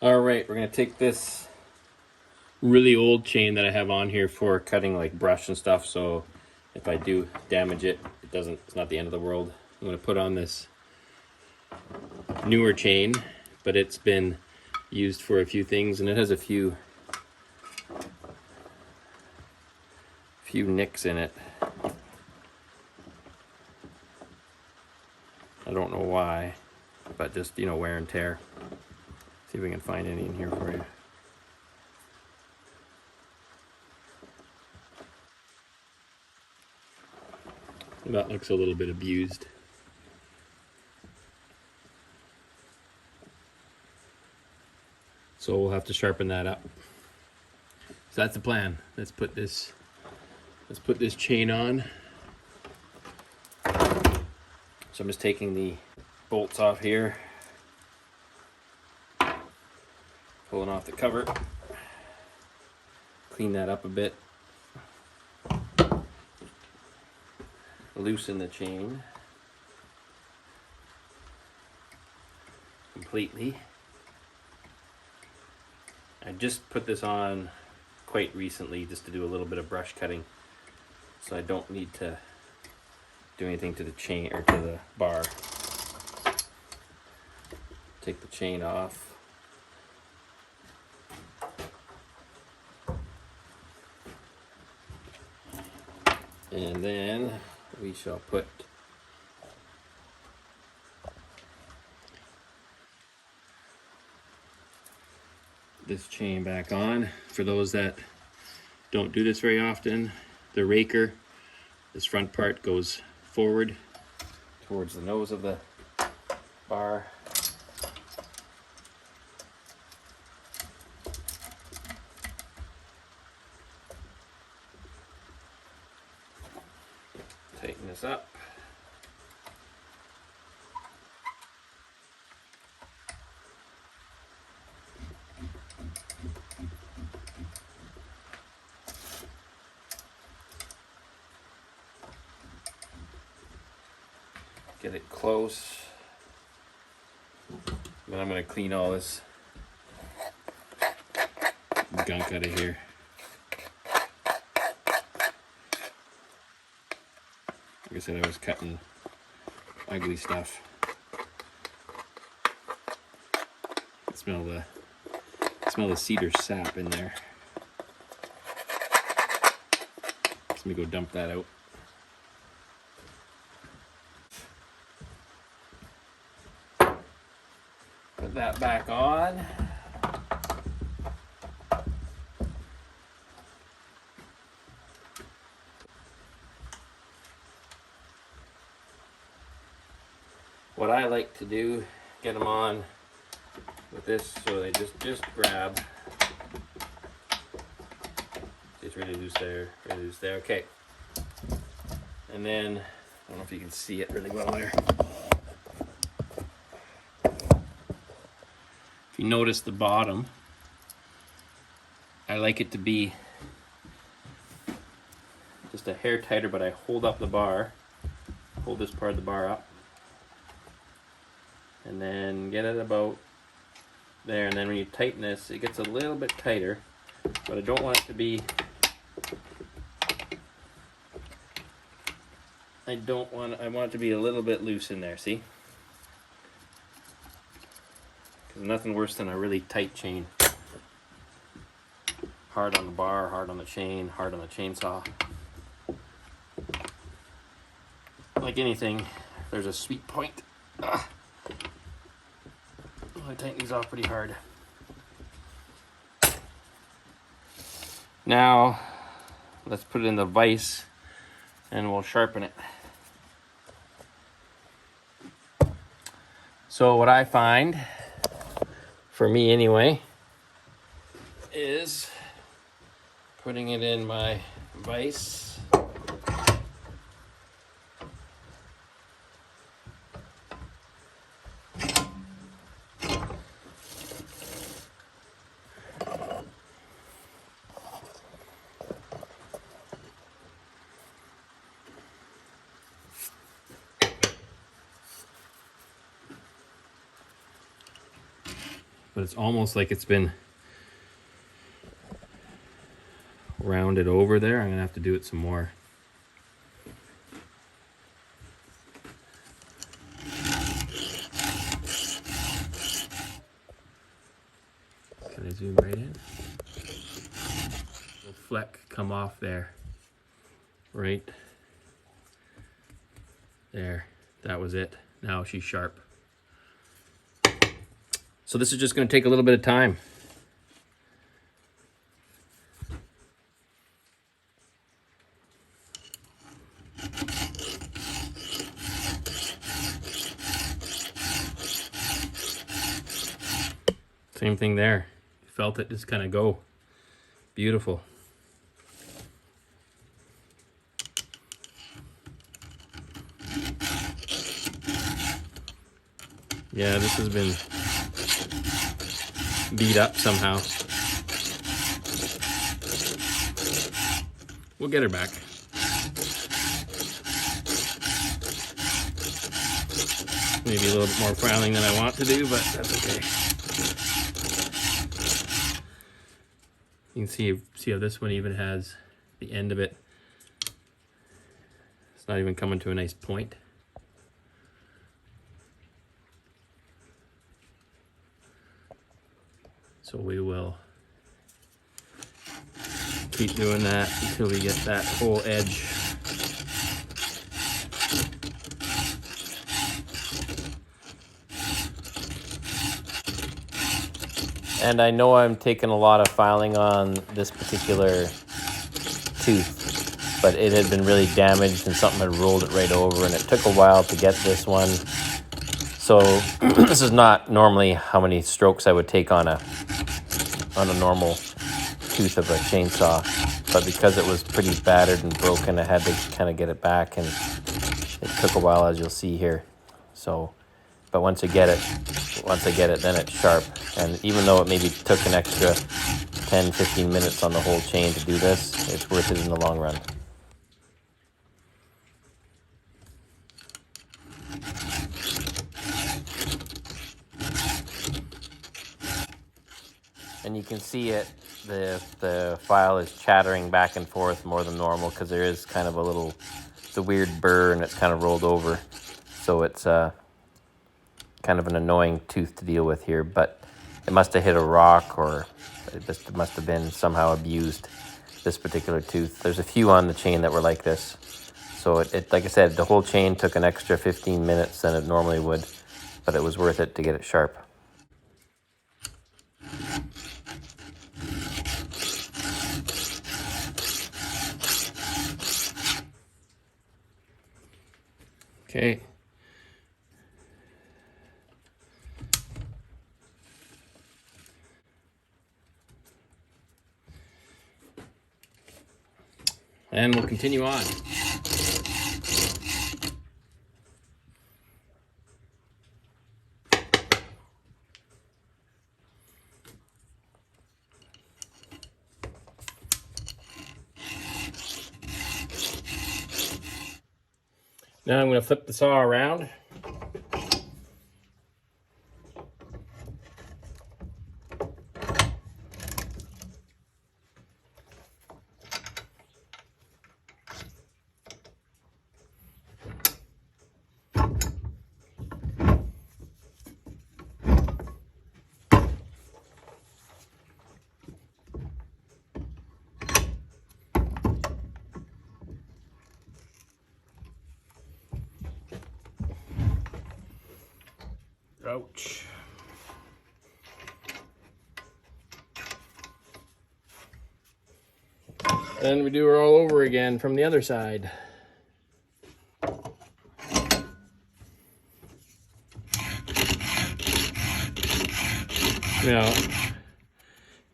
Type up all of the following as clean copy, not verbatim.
All right, we're gonna take this really old chain that I have on here for cutting like brush and stuff, so if I do damage it, it's not the end of the world. I'm gonna put on this newer chain, but it's been used for a few things, and it has a few nicks in it. I don't know why, but just, wear and tear. See if we can find any in here for you. That looks a little bit abused. So we'll have to sharpen that up. So that's the plan. Let's put this chain on. So I'm just taking the bolts off here, pulling off the cover, clean that up a bit, loosen the chain completely. I just put this on quite recently just to do a little bit of brush cutting, so I don't need to do anything to the chain or to the bar. Take the chain off. And then we shall put this chain back on. For those that don't do this very often, the raker, this front part goes forward towards the nose of the bar. Tighten this up. Get it close. Then I'm going to clean all this gunk out of here. Like I said, I was cutting ugly stuff. I can smell the cedar sap in there. Let me go dump that out. Put that back on. What I like to do, get them on with this so they just grab. It's really loose there, really loose there. Okay. And then, I don't know if you can see it really well there. If you notice the bottom, I like it to be just a hair tighter, but I hold up the bar, hold this part of the bar up, and then get it about there. And then when you tighten this, it gets a little bit tighter, but I don't want it to be, I want it to be a little bit loose in there, see? Because nothing worse than a really tight chain. Hard on the bar, hard on the chain, hard on the chainsaw. Like anything, there's a sweet point. I tighten these off pretty hard. Now, let's put it in the vise and we'll sharpen it. So what I find, for me anyway, is putting it in my vise. but it's almost like it's been rounded over there. I'm gonna have to do it some more. Can I zoom right in? Little fleck come off there. Right there. That was it. Now she's sharp. So this is just going to take a little bit of time. Same thing there. You felt it just kind of go. Beautiful. Yeah, this has been beat up somehow. We'll get her back. Maybe a little bit more filing than I want to do, but that's okay. You can see how this one even has the end of it. It's not even coming to a nice point. So we will keep doing that until we get that whole edge. And I know I'm taking a lot of filing on this particular tooth, but it had been really damaged and something had rolled it right over, and it took a while to get this one. So this is not normally how many strokes I would take on a normal tooth of a chainsaw, but because it was pretty battered and broken, I had to kind of get it back, and it took a while, as you'll see here. So, but once I get it, then it's sharp. And even though it maybe took an extra 10-15 minutes on the whole chain to do this, it's worth it in the long run. And you can see it, the file is chattering back and forth more than normal because there is kind of it's a weird burr and it's kind of rolled over. So it's kind of an annoying tooth to deal with here, but it must have hit a rock, or it just must have been somehow abused, this particular tooth. There's a few on the chain that were like this. So it like I said, the whole chain took an extra 15 minutes than it normally would, but it was worth it to get it sharp. Okay. And we'll continue on. Now I'm going to flip the saw around. Ouch. Then we do her all over again from the other side. Now,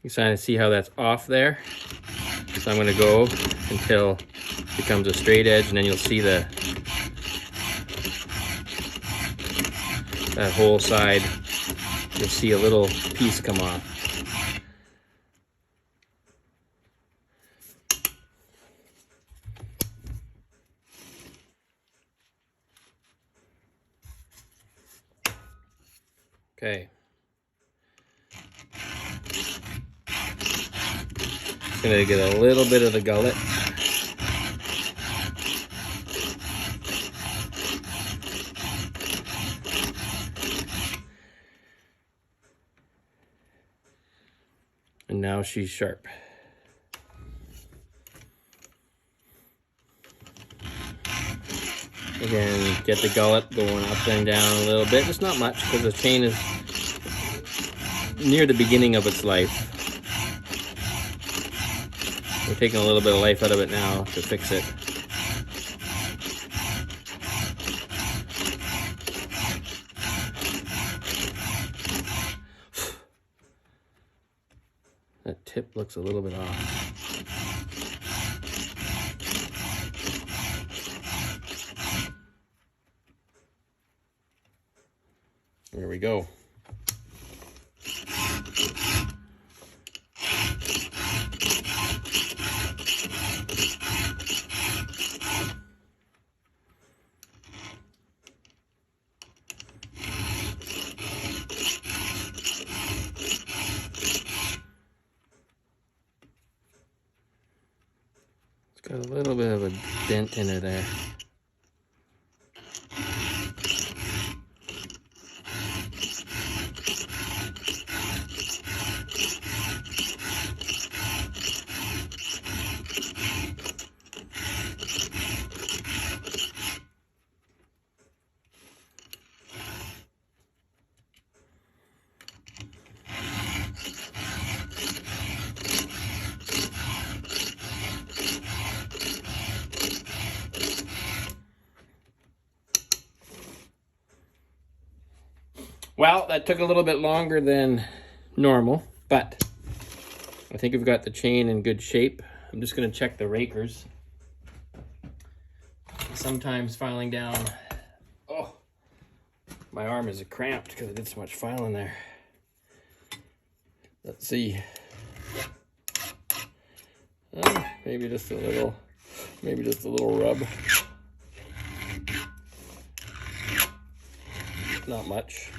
you kind of see how that's off there. So I'm going to go until it becomes a straight edge, and then you'll see that whole side, you'll see a little piece come off. Okay. Just gonna get a little bit of the gullet. And now she's sharp. Again, get the gullet going up and down a little bit. Just not much, because the chain is near the beginning of its life. We're taking a little bit of life out of it now to fix it. That tip looks a little bit off. There we go. It's got a little bit of a dent in it there. Well, that took a little bit longer than normal, but I think we've got the chain in good shape. I'm just going to check the rakers. Sometimes filing down, oh, my arm is cramped because I did so much filing there. Let's see. Maybe just a little rub. Not much.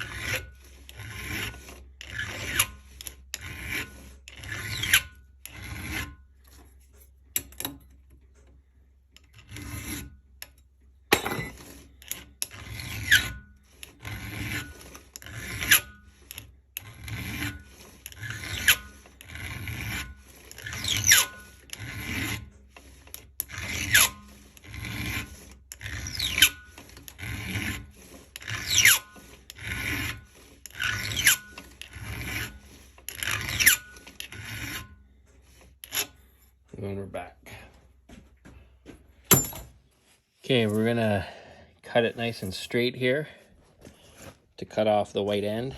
And we're back. Okay, we're gonna cut it nice and straight here to cut off the white end.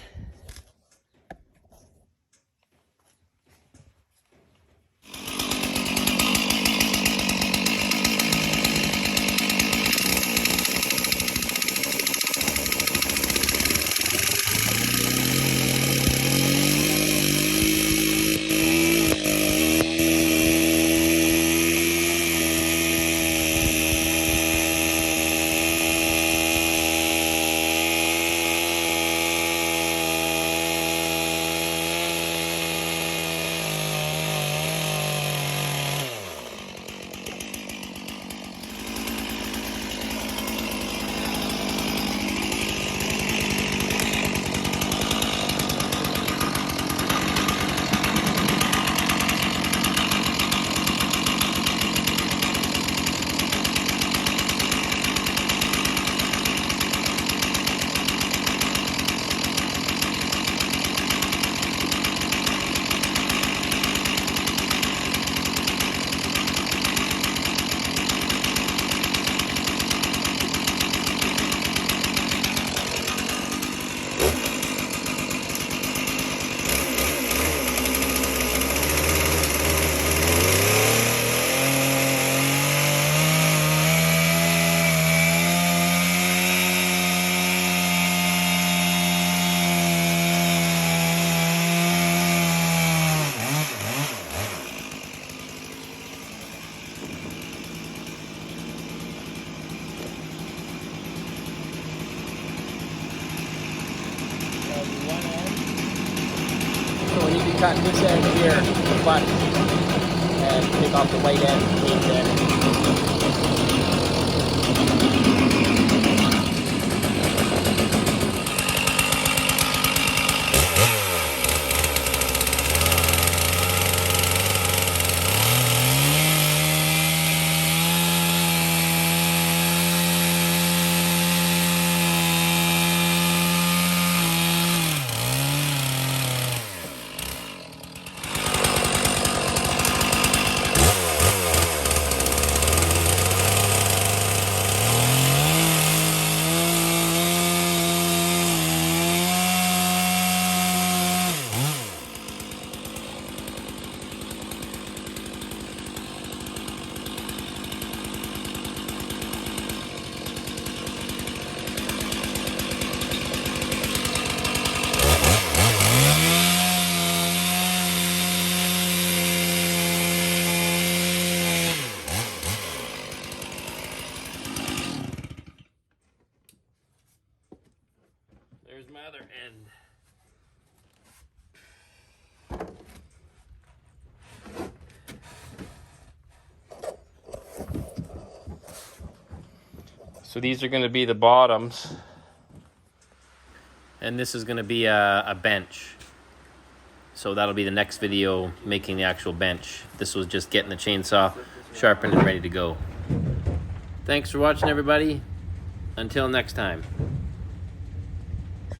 So we need to cut this end here, the butt. and take off the white end and paint it. There's my other end. So these are going to be the bottoms. And this is going to be a bench. So that'll be the next video, making the actual bench. This was just getting the chainsaw sharpened and ready to go. Thanks for watching, everybody. Until next time.